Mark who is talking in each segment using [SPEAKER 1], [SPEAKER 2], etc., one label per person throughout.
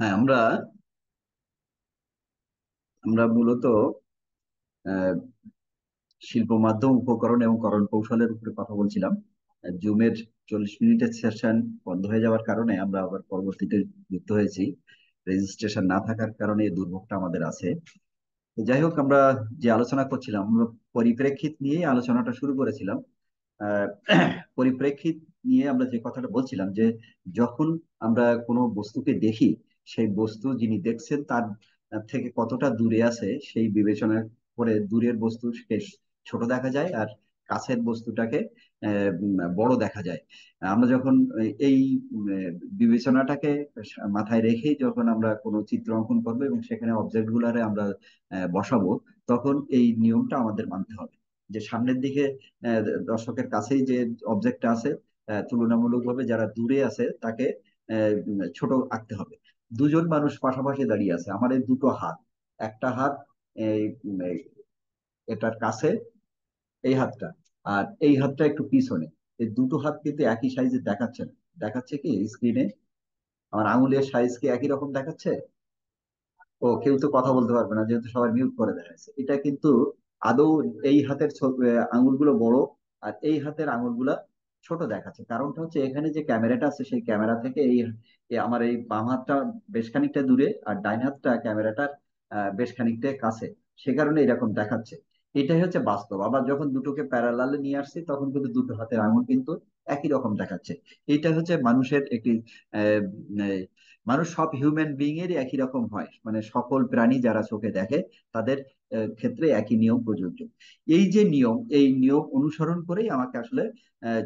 [SPEAKER 1] হ্যাঁ, আমরা আমরা মূলত আহ, শিল্প মাধ্যম উপকরণ এবং করণ কৌশলের উপরে কথা বলছিলাম। জুমের 40 মিনিটের সেশন বন্ধ হয়ে যাওয়ার কারণে আমরা আবার পরবর্তীতে যুক্ত হয়েছি। রেজিস্ট্রেশন না থাকার কারণে এই দুর্ভোগটা আমাদের আছে। তো যাই হোক, আমরা যে আলোচনা করছিলাম, আমরা পরিপ্রেক্ষিত নিয়ে আলোচনাটা শুরু করেছিলাম। আহ, পরিপ্রেক্ষিত নিয়ে আমরা যে কথাটা বলছিলাম যে যখন আমরা কোনো বস্তুকে দেখি, সেই বস্তু যিনি দেখছেন তার থেকে কতটা দূরে আছে সেই বিবেচনা করে দূরের বস্তুকে ছোট দেখা যায়, আর কাছের বস্তুটাকে বড় দেখা যায়। আমরা যখন এই বিবেচনাটাকে মাথায় রেখেই যখন আমরা কোনো চিত্র অঙ্কন করবো এবং সেখানে অবজেক্ট গুলারে আমরা বসাবো, তখন এই নিয়মটা আমাদের মানতে হবে যে সামনের দিকে আহ, দর্শকের কাছেই যে অবজেক্টটা আছে, তুলনামূলকভাবে যারা দূরে আছে তাকে ছোট আঁকতে হবে। দুজন মানুষ পাশাপাশি দাঁড়িয়ে আছে, আমার এই দুটো হাত, একটা হাত এই এটার কাছে, এই হাতটা, আর এই হাতটা একটু পিছনে। এই দুটো হাত কিন্তু একই সাইজে দেখাচ্ছে না। দেখাচ্ছে কি স্ক্রিনে? আমার আঙুলের সাইজ কি একই রকম দেখাচ্ছে? ও, কেউ তো কথা বলতে পারবে না যেহেতু সবাই মিউট করে দেওয়া হয়েছে। এটা কিন্তু আদৌ এই হাতের আঙুলগুলো বড় আর এই হাতের আঙুলগুলা ছোট দেখাচ্ছে। কারণটা হচ্ছে এখানে যে ক্যামেরাটা আছে সেই ক্যামেরা থেকে আমার এই বাম হাতটা বেশ খানিকটা দূরে আর ডাইন হাতটা ক্যামেরাটার বেশ খানিকটা কাছে। সে কারণে এরকম দেখাচ্ছে। এটাই হচ্ছে বাস্তব। আবার যখন দুটোকে প্যারালালে নিয়ে আসছি তখন কিন্তু দুটো হাতের আঙুল কিন্তু একই রকম দেখাচ্ছে। এটা হচ্ছে মানুষের একটি আহ, মানুষ সব হিউম্যান বিং এর একই রকম হয়, মানে সকল প্রাণী যারা চোখে দেখে তাদের ক্ষেত্রে একই নিয়ম প্রযোজ্য। এই যে নিয়ম, এই নিয়ম অনুসরণ করেই আমাকে আসলে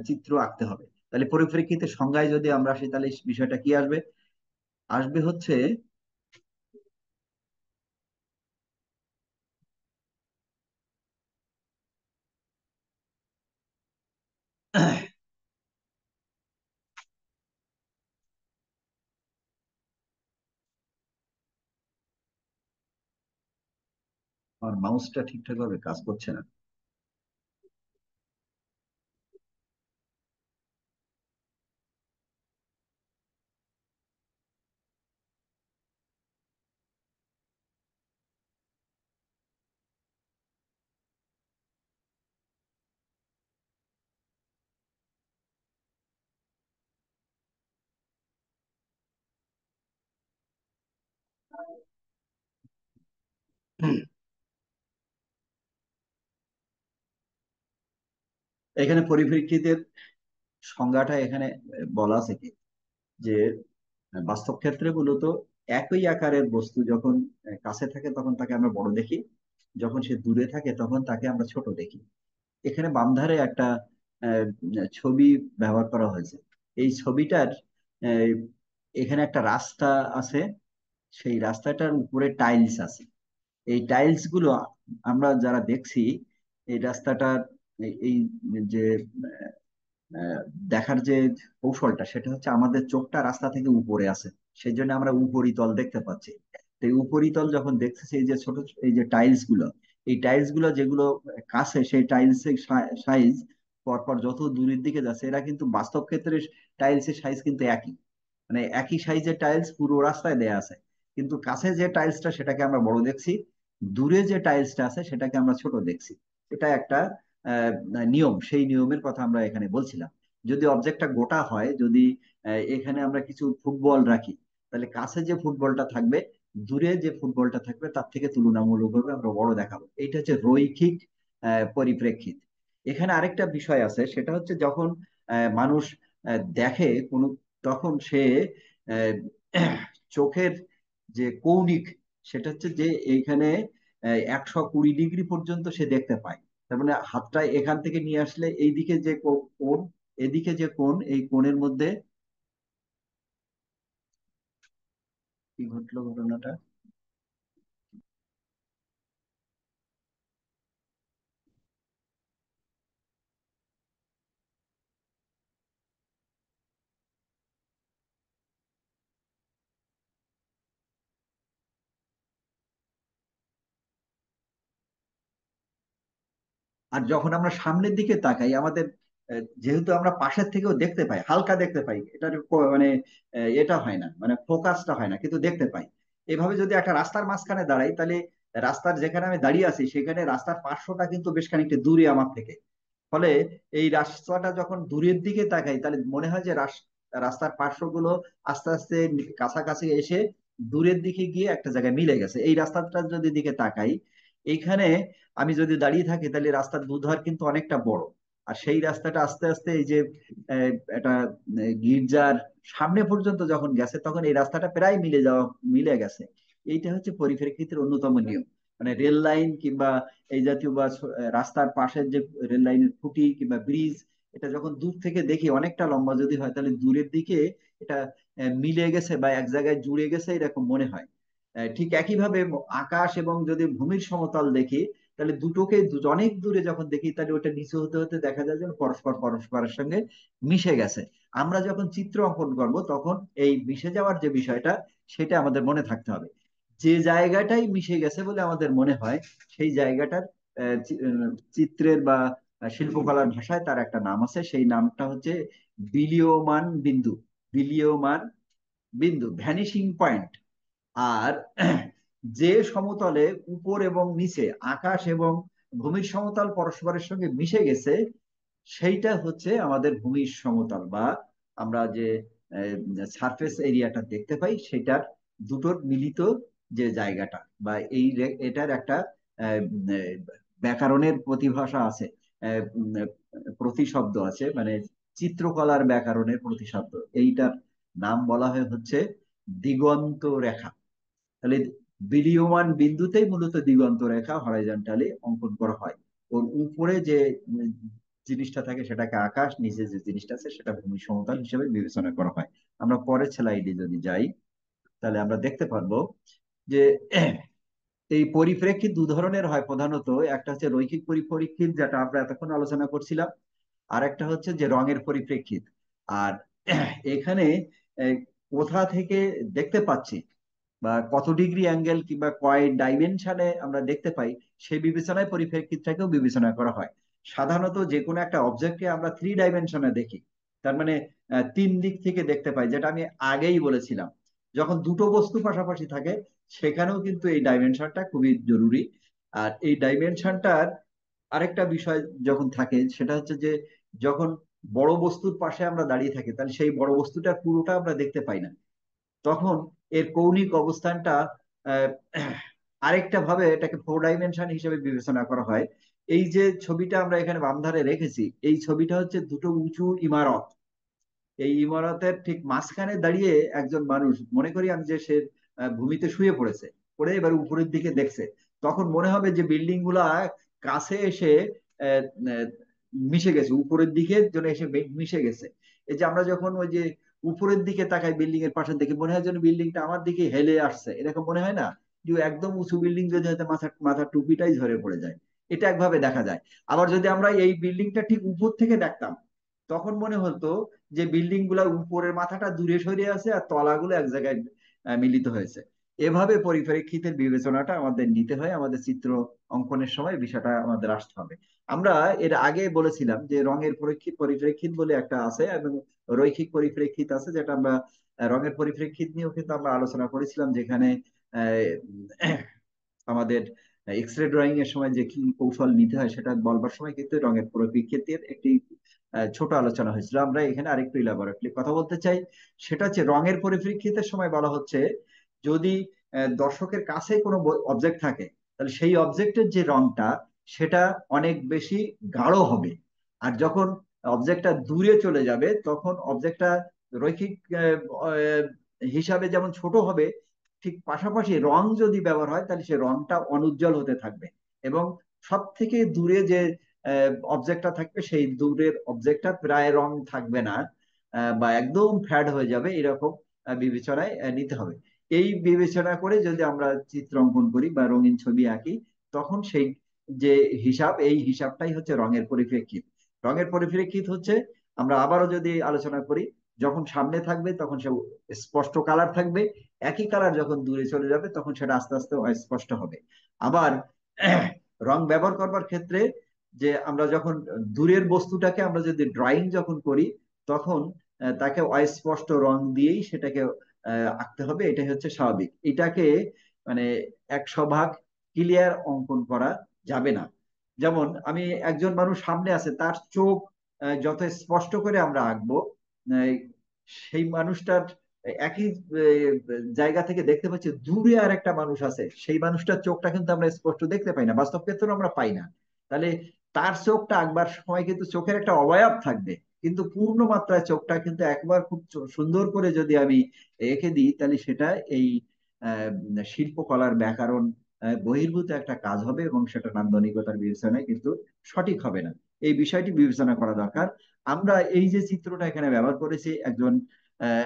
[SPEAKER 1] চিত্র আঁকতে হবে। তাহলে পরিপ্রেক্ষিতের সংজ্ঞায় যদি আমরা আসি, তাহলে এই বিষয়টা কি আসবে? আসবে হচ্ছে আমার মাউসটা ঠিকঠাক ভাবে কাজ করছে না। এখানে পরিপ্রেক্ষিতের সংজ্ঞাটা এখানে বলা আছে কি, যে বাস্তব ক্ষেত্রে মূলত একই আকারের বস্তু যখন কাছে থাকে তখন তাকে আমরা বড় দেখি, যখন সে দূরে থাকে তখন তাকে আমরা ছোট দেখি। এখানে বাম ধারে একটা আহ, ছবি ব্যবহার করা হয়েছে। এই ছবিটার আহ, এখানে একটা রাস্তা আছে, সেই রাস্তাটার উপরে টাইলস আছে। এই টাইলস গুলো আমরা যারা দেখছি, এই রাস্তাটার এই যে আহ, দেখার যে কৌশলটা, সেটা হচ্ছে আমাদের চোখটা রাস্তা থেকে উপরে আছে, সেই জন্য আমরা উপরিতল দেখতে পাচ্ছি। তো এই উপরিতল যখন দেখতেছি, এই যে ছোট এই যে টাইলস গুলো, এই টাইলস গুলো যেগুলো কাছে, সেই টাইলস এর সাইজ পরপর যত দূরের দিকে যাচ্ছে, এরা কিন্তু বাস্তব ক্ষেত্রে টাইলস এর সাইজ কিন্তু একই, মানে একই সাইজের টাইলস পুরো রাস্তায় দেয়া আছে। কিন্তু কাছে যে টাইলসটা সেটাকে আমরা বড় দেখছি, দূরে যে টাইলসটা আছে সেটাকে আমরা ছোট দেখছি। এটা একটা আহ, নিয়ম, সেই নিয়মের কথা আমরা এখানে বলছিলাম। যদি অবজেক্টটা গোটা হয়, যদি এখানে আমরা কিছু ফুটবল রাখি, তাহলে কাছে যে ফুটবলটা থাকবে, দূরে যে ফুটবলটা থাকবে তার থেকে তুলনামূলকভাবে আমরা বড় দেখাবো। এইটা হচ্ছে রৈখিক পরিপ্রেক্ষিত। এখানে আরেকটা বিষয় আছে, সেটা হচ্ছে যখন মানুষ দেখে কোনো, তখন সে আহ, চোখের যে কৌণিক, সেটা হচ্ছে যে এইখানে 120 ডিগ্রি পর্যন্ত সে দেখতে পায়। তার মানে হাতটা এখান থেকে নিয়ে আসলে এইদিকে যে কোণ, এদিকে যে কোণ, এই কোণের মধ্যে কি ঘটলো ঘটনাটা? আর যখন আমরা সামনের দিকে তাকাই, আমাদের যেহেতু আমরা পাশের থেকেও দেখতে পাই, হালকা দেখতে পাই, এটার মানে এটা হয় না, মানে ফোকাসটা হয় না, কিন্তু দেখতে পাই। এভাবে যদি একটা রাস্তার মাঝখানে দাঁড়াই, তাহলে রাস্তার যেখানে আমি দাঁড়িয়ে আছি সেখানে রাস্তার পার্শ্বটা কিন্তু বেশ খানিকটা দূরে আমার থেকে। ফলে এই রাস্তাটা যখন দূরের দিকে তাকাই, তাহলে মনে হয় যে রাস্তার পার্শ্বগুলো আস্তে আস্তে কাছাকাছি এসে দূরের দিকে গিয়ে একটা জায়গায় মিলে গেছে। এই রাস্তাটা যদি দিকে তাকাই, এইখানে আমি যদি দাঁড়িয়ে থাকি, তাহলে রাস্তার দুধার কিন্তু অনেকটা বড়। আর সেই রাস্তাটা আস্তে আস্তে এই যে একটা গির্জার সামনে পর্যন্ত যখন গেছে, তখন এই রাস্তাটা প্রায় মিলে গেছে। এইটা হচ্ছে পরিপ্রেক্ষিতের অন্যতম নিয়ম। মানে রেল লাইন কিংবা এই জাতীয় বা রাস্তার পাশের যে রেল লাইনের খুঁটি কিংবা ব্রিজ, এটা যখন দূর থেকে দেখি অনেকটা লম্বা যদি হয়, তাহলে দূরের দিকে এটা মিলে গেছে বা এক জায়গায় জুড়ে গেছে এরকম মনে হয়। ঠিক একইভাবে আকাশ এবং যদি ভূমির সমতল দেখি, তাহলে দুটোকে অনেক দূরে যখন দেখি, তাহলে ওটা নিচু হতে হতে দেখা যায় যে পরস্পর পরস্পরের সঙ্গে মিশে গেছে। আমরা যখন চিত্র অঙ্কন করব, তখন এই মিশে যাওয়ার যে বিষয়টা, সেটা আমাদের মনে থাকতে হবে। যে জায়গাটাই মিশে গেছে বলে আমাদের মনে হয়, সেই জায়গাটার চিত্রের বা শিল্পকলার ভাষায় তার একটা নাম আছে, সেই নামটা হচ্ছে বিলীয়মান বিন্দু। বিলীয়মান বিন্দু, ভ্যানিশিং পয়েন্ট। আর যে সমতলে উপর এবং নিচে আকাশ এবং ভূমির সমতল পরস্পরের সঙ্গে মিশে গেছে, সেইটা হচ্ছে আমাদের ভূমির সমতল, বা আমরা যে সারফেস এরিয়াটা দেখতে পাই, সেটার দুটোর মিলিত যে জায়গাটা, বা এটার একটা আহ, ব্যাকরণের প্রতিভাষা আছে, প্রতিশব্দ আছে, মানে চিত্রকলার ব্যাকরণের প্রতিশব্দ। এইটার নাম বলা হয় হচ্ছে দিগন্ত রেখা। তাহলে বিলীয়মান বিন্দুতেই মূলত দিগন্ত রেখা হরাইজন্টালি অঙ্কন করা হয়। ওর উপরে যে জিনিসটা থাকে সেটাকে আকাশ, নিচে যে জিনিসটা আছে সেটা ভূমি সমতল হিসেবে বিবেচনা করা হয়। আমরা পরের স্লাইডে যদি যাই, তাহলে আমরা দেখতে পারবো যে এই পরিপ্রেক্ষিত দু ধরনের হয় প্রধানত। একটা হচ্ছে রৈখিক পরিপ্রেক্ষিত, যেটা আমরা এতক্ষণ আলোচনা করছিলাম। আর একটা হচ্ছে যে রঙের পরিপ্রেক্ষিত। আর এখানে কোথা থেকে দেখতে পাচ্ছি বা কত ডিগ্রি অ্যাঙ্গেল কিংবা কয় ডাইমেনশনে আমরা দেখতে পাই, সেই বিবেচনায় পরিপ্রেক্ষিতটাকেও বিবেচনা করা হয়। সাধারণত যে কোনো একটা অবজেক্টকে আমরা 3 ডাইমেনশনে দেখি, তার মানে 3 দিক থেকে দেখতে পাই, যেটা আমি আগেই বলেছিলাম। যখন দুটো বস্তু পাশাপাশি থাকে, সেখানেও কিন্তু এই ডাইমেনশনটা খুবই জরুরি। আর এই ডাইমেনশনটার আরেকটা বিষয় যখন থাকে, সেটা হচ্ছে যে যখন বড় বস্তুর পাশে আমরা দাঁড়িয়ে থাকি, তাহলে সেই বড় বস্তুটার পুরোটা আমরা দেখতে পাই না। তখন এর কৌণিক অবস্থানটা আহ, আরেকটা ভাবে এটাকে 4 ডাইমেনশন হিসেবে বিবেচনা করা হয়। এই যে ছবিটা আমরা এখানে বাম ধারে রেখেছি, এই ছবিটা হচ্ছে দুটো উঁচু ইমারত। এই ইমারতের ঠিক মাঝখানে দাঁড়িয়ে একজন মানুষ, মনে করি আমি যে সে ভূমিতে শুয়ে পড়েছে, পড়ে এবার উপরের দিকে দেখছে। তখন মনে হবে যে বিল্ডিং গুলা কাছে এসে আহ, আহ, মিশে গেছে, উপরের দিকে যেন এসে মিশে গেছে। এই যে আমরা যখন ওই যে উপরের দিকে তাকাই, বিল্ডিং এর পাশে দেখি, মনে হয় যেন বিল্ডিংটা আমার দিকে হেলে আসছে, এরকম মনে হয় না? যে একদম উঁচু বিল্ডিং যদি হয়তো মাথার টুপিটাই ঝরে পড়ে যায়। এটা একভাবে দেখা যায়। আবার যদি আমরা এই বিল্ডিংটা ঠিক উপর থেকে দেখতাম, তখন মনে হতো যে বিল্ডিং গুলার উপরের মাথাটা দূরে সরে আছে আর তলাগুলো এক জায়গায় মিলিত হয়েছে। এভাবে পরিপ্রেক্ষিতের বিবেচনাটা আমাদের নিতে হয়, আমাদের চিত্র অঙ্কনের সময় বিষয়টা আমাদের আসতে হবে। আমরা এর আগে বলেছিলাম যে রঙের পরিপ্রেক্ষিত বলে একটা আছে, এবং রৈখিক পরিপ্রেক্ষিত আছে, যেটা আমরা রঙের পরিপ্রেক্ষিত নিয়েও কিন্তু আমরা আলোচনা করেছিলাম, যেখানে আহ, আমাদের এক্স রে ড্রয়িং এর সময় যে কি কৌশল নিতে হয় সেটা বলবার সময় কিন্তু রঙের পরিপ্রেক্ষিতের একটি ছোট আলোচনা হয়েছিল। আমরা এখানে আরেকটু ইলাবোরেটলি কথা বলতে চাই। সেটা হচ্ছে রঙের পরিপ্রেক্ষিতের সময় বলা হচ্ছে, যদি দর্শকের কাছে কোনো অবজেক্ট থাকে, তাহলে সেই অবজেক্টের যে রংটা, সেটা অনেক বেশি গাঢ় হবে। আর যখন অবজেক্টটা দূরে চলে যাবে, তখন অবজেক্টটা রৈখিক আহ, হিসাবে যেমন ছোট হবে, ঠিক পাশাপাশি রং যদি ব্যবহার হয়, তাহলে সে রংটা অনুজ্জ্বল হতে থাকবে। এবং সব থেকে দূরে যে অবজেক্টটা থাকবে, সেই দূরের অবজেক্টটা প্রায় রং থাকবে না, বা একদম ফ্যাড হয়ে যাবে, এরকম বিবেচনায় নিতে হবে। এই বিবেচনা করে যদি আমরা চিত্র অঙ্কন করি বা রঙিন ছবি আঁকি, তখন সেই যে হিসাব, এই হিসাবটাই হচ্ছে রঙের পরিপ্রেক্ষিত। রঙের পরিপ্রেক্ষিত হচ্ছে, আমরা আবারও যদি আলোচনা করি, যখন সামনে থাকবে তখন সে স্পষ্ট কালার থাকবে, একই কালার যখন দূরে চলে যাবে তখন সেটা আস্তে আস্তে অস্পষ্ট হবে। আবার রং ব্যবহার করবার ক্ষেত্রে যে আমরা যখন দূরের বস্তুটাকে আমরা যদি ড্রয়িং যখন করি, তখন তাকে অস্পষ্ট রং দিয়েই সেটাকে আঁকতে হবে, এটাই হচ্ছে স্বাভাবিক। এটাকে মানে 100 ভাগ ক্লিয়ার অঙ্কন করা যাবে না। যেমন আমি একজন মানুষ সামনে আছে, তার চোখ যত স্পষ্ট করে আমরা আঁকবো, আহ, সেই মানুষটার একই জায়গা থেকে দেখতে পাচ্ছি দূরে আর একটা মানুষ আছে, সেই মানুষটার চোখটা কিন্তু আমরা স্পষ্ট দেখতে পাই না, বাস্তব ক্ষেত্রে আমরা পাই না। তাহলে তার চোখটা আঁকবার সময় কিন্তু চোখের একটা অবয়ব থাকবে, কিন্তু পূর্ণ মাত্রায় চোখটা কিন্তু একবার খুব সুন্দর করে যদি আমি এঁকে দিই, তাহলে সেটা এই আহ, শিল্পকলার ব্যাকরণ বহির্ভূত একটা কাজ হবে, এবং সেটা নান্দনিকতার বিবেচনায় কিন্তু সঠিক হবে না। এই বিষয়টি বিবেচনা করা দরকার। আমরা এই যে চিত্রটা এখানে ব্যবহার করেছি, একজন আহ,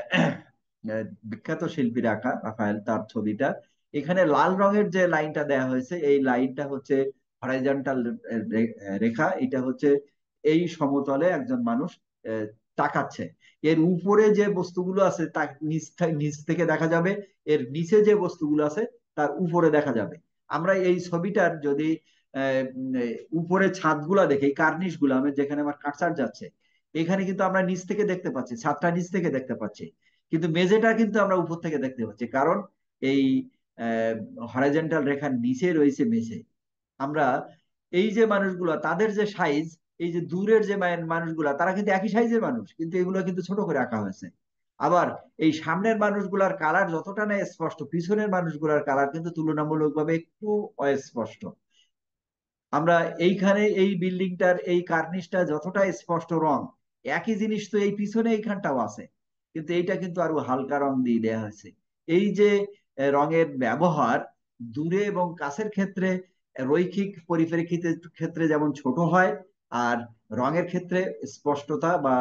[SPEAKER 1] বিখ্যাত শিল্পীর আঁকা রাফায়েল, তার ছবিটা। এখানে লাল রঙের যে লাইনটা দেওয়া হয়েছে, এই লাইনটা হচ্ছে হরাইজন্টাল রেখা। এটা হচ্ছে এই সমতলে একজন মানুষ আহ, তাকাচ্ছে। এর উপরে যে বস্তুগুলো আছে তা নিচ থেকে দেখা যাবে, এর নিচে যে বস্তুগুলো আছে তার উপরে দেখা যাবে। আমরা এই ছবিটার যদি উপরে ছাদগুলা দেখি, কার্নিশ গুলা আমি যেখানে আমার কার্সার যাচ্ছে, এখানে কিন্তু আমরা নিচ থেকে দেখতে পাচ্ছি, ছাদটা নিচ থেকে দেখতে পাচ্ছি, কিন্তু মেঝেটা কিন্তু আমরা উপর থেকে দেখতে পাচ্ছি, কারণ এই হরাইজন্টাল রেখার নিচে রয়েছে মেঝে। আমরা এই যে মানুষগুলো তাদের যে সাইজ, এই যে দূরের যে মানুষগুলা তারা কিন্তু একই সাইজের মানুষ, কিন্তু এগুলো কিন্তু ছোট করে আঁকা হয়েছে। আবার এই সামনের মানুষগুলার কালার যতটা না স্পষ্ট, পিছনের মানুষগুলার কালার কিন্তু তুলনামূলকভাবে একটু অস্পষ্ট। আমরা এইখানে এই বিল্ডিংটার এই কার্নিশটা যতটা স্পষ্ট রং, একই জিনিস তো এই পিছনে এইখানটাও আছে, কিন্তু এইটা কিন্তু আরো হালকা রং দিয়ে দেওয়া হয়েছে। এই যে রঙের ব্যবহার দূরে এবং কাছের ক্ষেত্রে রৈখিক পরিপ্রেক্ষিতের ক্ষেত্রে যেমন ছোট হয়, আর রঙের ক্ষেত্রে স্পষ্টতা বা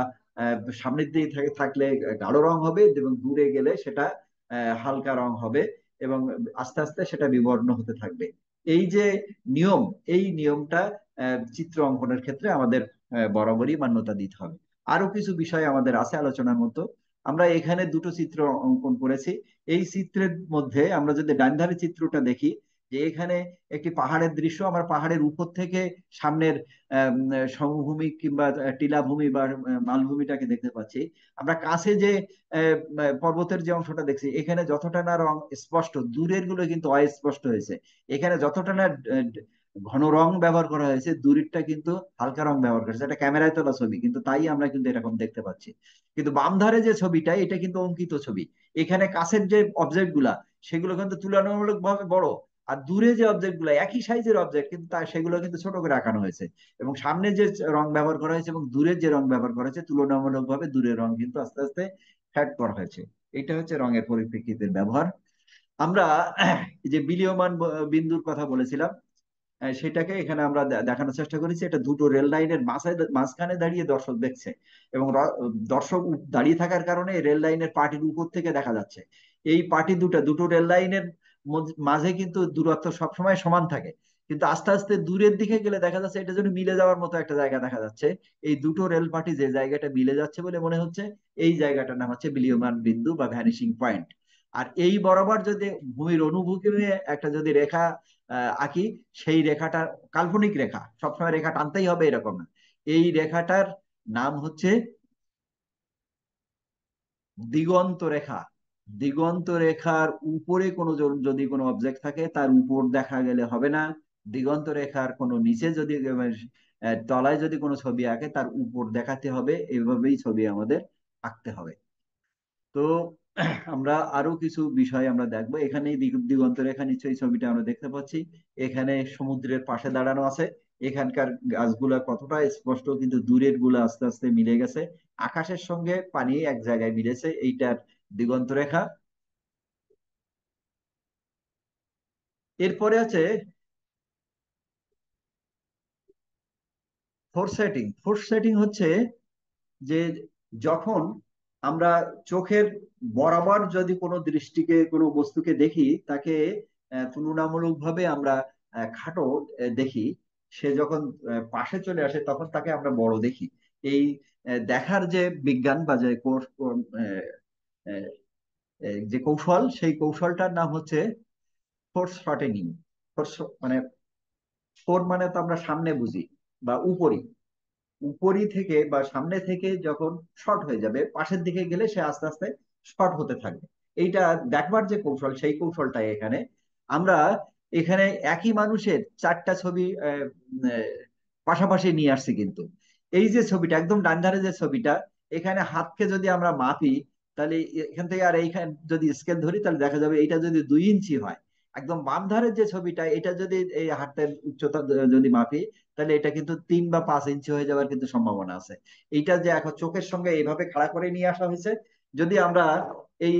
[SPEAKER 1] সামনের দিকে থাকলে গাঢ় রং হবে, এবং দূরে গেলে সেটা হালকা রং হবে, এবং আস্তে আস্তে সেটা বিবর্ণ হতে থাকবে। এই যে নিয়ম, এই নিয়মটা চিত্র অঙ্কনের ক্ষেত্রে আমাদের বরাবরই মান্যতা দিতে হবে। আরো কিছু বিষয় আমাদের আছে আলোচনার মতো। আমরা এখানে দুটো চিত্র অঙ্কন করেছি। এই চিত্রের মধ্যে আমরা যদি ডান ধারে চিত্রটা দেখি, যে এখানে একটি পাহাড়ের দৃশ্য, আমরা পাহাড়ের উপর থেকে সামনের সমভূমি কিংবা টিলাভূমি বা মালভূমিটাকে দেখতে পাচ্ছি। আমরা কাছে যে পর্বতের যে অংশটা দেখছি, এখানে যতটা না রং স্পষ্ট, দূরের গুলো কিন্তু অস্পষ্ট হয়েছে। এখানে যতটা না ঘন রং ব্যবহার করা হয়েছে, দূরেরটা কিন্তু হালকা রং ব্যবহার করেছে। এটা ক্যামেরায় তোলা ছবি, কিন্তু তাই আমরা কিন্তু এরকম দেখতে পাচ্ছি। কিন্তু বাম ধারে যে ছবিটা, এটা কিন্তু অঙ্কিত ছবি। এখানে কাছের যে অবজেক্ট গুলা, সেগুলো কিন্তু তুলনামূলক ভাবে বড়, আর দূরে যে অবজেক্ট গুলো একই সাইজের অবজেক্ট, কিন্তু সেগুলো কিন্তু ছোট করে আঁকানো হয়েছে। এবং সামনে যে রং ব্যবহার করা হয়েছে এবং দূরের যে রং ব্যবহার করা হয়েছে, তুলনামূলক ভাবে দূরের রং কিন্তু আস্তে আস্তে ফ্যাড করা হয়েছে। এটা হচ্ছে রঙের পরিপ্রেক্ষিতের ব্যবহার। আমরা এই যে বিলীয়মান বিন্দুর কথা বলেছিলাম, সেটাকে এখানে আমরা দেখানোর চেষ্টা করেছি। এটা দুটো রেল লাইনের মাঝখানে দাঁড়িয়ে দর্শক দেখছে, এবং দর্শক দাঁড়িয়ে থাকার কারণে রেল লাইনের পার্টির উপর থেকে দেখা যাচ্ছে। এই পার্টি দুটো রেল লাইনের মাঝে কিন্তু দূরত্ব সবসময় সমান থাকে, কিন্তু আস্তে আস্তে দূরের দিকে গেলে দেখা যাচ্ছে এটা যেন মিলে যাওয়ার মতো একটা জায়গা দেখা যাচ্ছে। এই দুটো রেল পার্টি যে জায়গাটা মিলে যাচ্ছে বলে মনে হচ্ছে, এই জায়গাটার নাম হচ্ছে বিলীয়মান বিন্দু বা ভ্যানিশিং পয়েন্ট। আর এই বরাবর যদি ভূমির অনুভূমি একটা যদি রেখা আঁকি, সেই রেখাটা কাল্পনিক রেখা, সবসময় রেখা টানতেই হবে এরকম না। এই রেখাটার নাম হচ্ছে দিগন্ত রেখা। দিগন্ত রেখার উপরে কোনো যদি কোনো অবজেক্ট থাকে, তার উপর দেখা গেলে হবে না। দিগন্ত রেখার কোনো নিচে যদি তলায় যদি কোনো ছবি আঁকে, তার উপর দেখাতে হবে। এইভাবেই ছবি আমাদের আঁকতে হবে। তো আমরা আরো কিছু বিষয় আমরা দেখবো। এখানে দিগন্ত রেখা, নিশ্চয়ই ছবিটা আমরা দেখতে পাচ্ছি। এখানে সমুদ্রের পাশে দাঁড়ানো আছে। এখানকার গাছগুলা কতটা স্পষ্ট, কিন্তু দূরের গুলা আস্তে আস্তে মিলে গেছে। আকাশের সঙ্গে পানি এক জায়গায় মিলেছে, এইটার দিগন্ত রেখা। এরপরে আছে ফোরসেটিং। ফোরসেটিং হচ্ছে যে যখন আমরা চোখের বরাবর যদি কোনো দৃষ্টিকে, কোনো বস্তুকে দেখি, তাকে তুলনামূলকভাবে আমরা খাটো দেখি। সে যখন পাশে চলে আসে, তখন তাকে আমরা বড় দেখি। এই দেখার যে বিজ্ঞান বা যে যে কৌশল, সেই কৌশলটার নাম হচ্ছে ফোর শর্টেনিং। ফোর মানে ফোর মানে তো আমরা সামনে বুঝি, বা উপরি, উপরি থেকে বা সামনে থেকে যখন শর্ট হয়ে যাবে, পাশের দিকে গেলে সে আস্তে আস্তে শর্ট হতে থাকবে। এইটা দেখবার যে কৌশল, সেই কৌশলটাই এখানে আমরা এখানে একই মানুষের চারটা ছবি আহ, পাশাপাশি নিয়ে আসছি কিন্তু। এই যে ছবিটা একদম ডান ধারে যে ছবিটা, এখানে হাতকে যদি আমরা মাপি, তাহলে এখান থেকে আর এইখানে যদি স্কেল ধরি, তাহলে দেখা যাবে এইটা যদি 2 ইঞ্চি হয়, একদম বাম ধারের যে ছবিটা, এটা যদি এই হাতের উচ্চতা যদি মাপি, তাহলে এটা কিন্তু 3 বা 5 ইঞ্চি হয়ে যাওয়ার কিন্তু সম্ভাবনা আছে। এইটা যে এখন চোখের সঙ্গে এইভাবে খাড়া করে নিয়ে আসা হয়েছে, যদি আমরা এই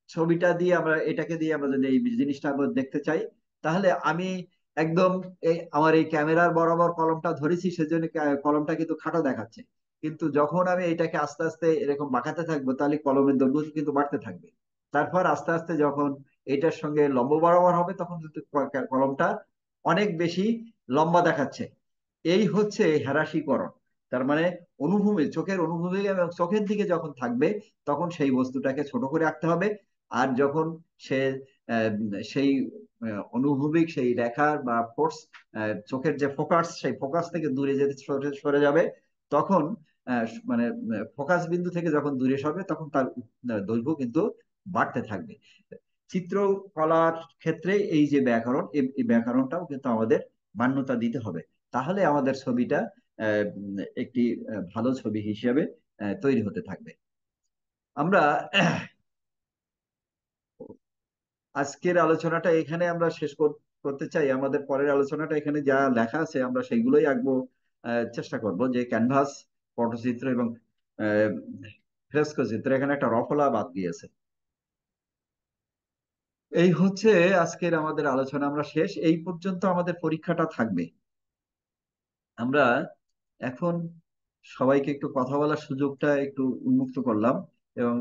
[SPEAKER 1] ছবিটা দিয়ে আমরা এটাকে দিয়ে আমরা যদি এই জিনিসটা আবার দেখতে চাই, তাহলে আমি একদম এই আমার এই ক্যামেরার বরাবর কলমটা ধরেছি, সেজন্য কলমটা কিন্তু খাটো দেখাচ্ছে। কিন্তু যখন আমি এটাকে আস্তে আস্তে এরকম বাঁকাতে থাকবো, তাহলে কলমের দৈর্ঘ্য কিন্তু বাড়তে থাকবে। তারপর আস্তে আস্তে যখন এটার সঙ্গে লম্ব বরাবর হবে, তখন কিন্তু কলমটা অনেক বেশি লম্বা দেখাচ্ছে। এই হচ্ছে হেরাসিকরণ। তার মানে অনুভূমি, চোখের অনুভূমি এবং চোখের দিকে যখন থাকবে, তখন সেই বস্তুটাকে ছোট করে আঁকতে হবে। আর যখন সে আহ, সেই অনুভূমিক সেই রেখার বা ফোর্স, চোখের যে ফোকাস, সেই ফোকাস থেকে দূরে যেতে সরে সরে যাবে, তখন মানে ফোকাস বিন্দু থেকে যখন দূরে সরবে, তখন তার দৈর্ঘ্য কিন্তু বাড়তে থাকবে। চিত্রকলার ক্ষেত্রে এই যে ব্যাকরণ, এই ব্যাকরণটাও কিন্তু আমাদের মান্যতা দিতে হবে। তাহলে আমাদের ছবিটা একটি ভালো ছবি হিসেবে তৈরি হতে থাকবে। আমরা আজকের আলোচনাটা এখানে আমরা শেষ করতে চাই। আমাদের পরের আলোচনাটা এখানে যা লেখা আছে আমরা সেইগুলোই আঁকবো। চেষ্টা করব যে ক্যানভাস, পটচিত্র এবং ফ্রেস্কো চিত্র, এখানে একটা রফলা বাদ দিয়েছে। এই হচ্ছে আজকের আমাদের আলোচনা। আমরা শেষ, এই পর্যন্ত আমাদের পরীক্ষাটা থাকবে। আমরা এখন সবাইকে একটু কথা বলার সুযোগটা একটু উন্মুক্ত করলাম এবং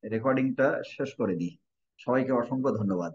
[SPEAKER 1] রেকর্ডিংটা শেষ করে দিই। সবাইকে অসংখ্য ধন্যবাদ।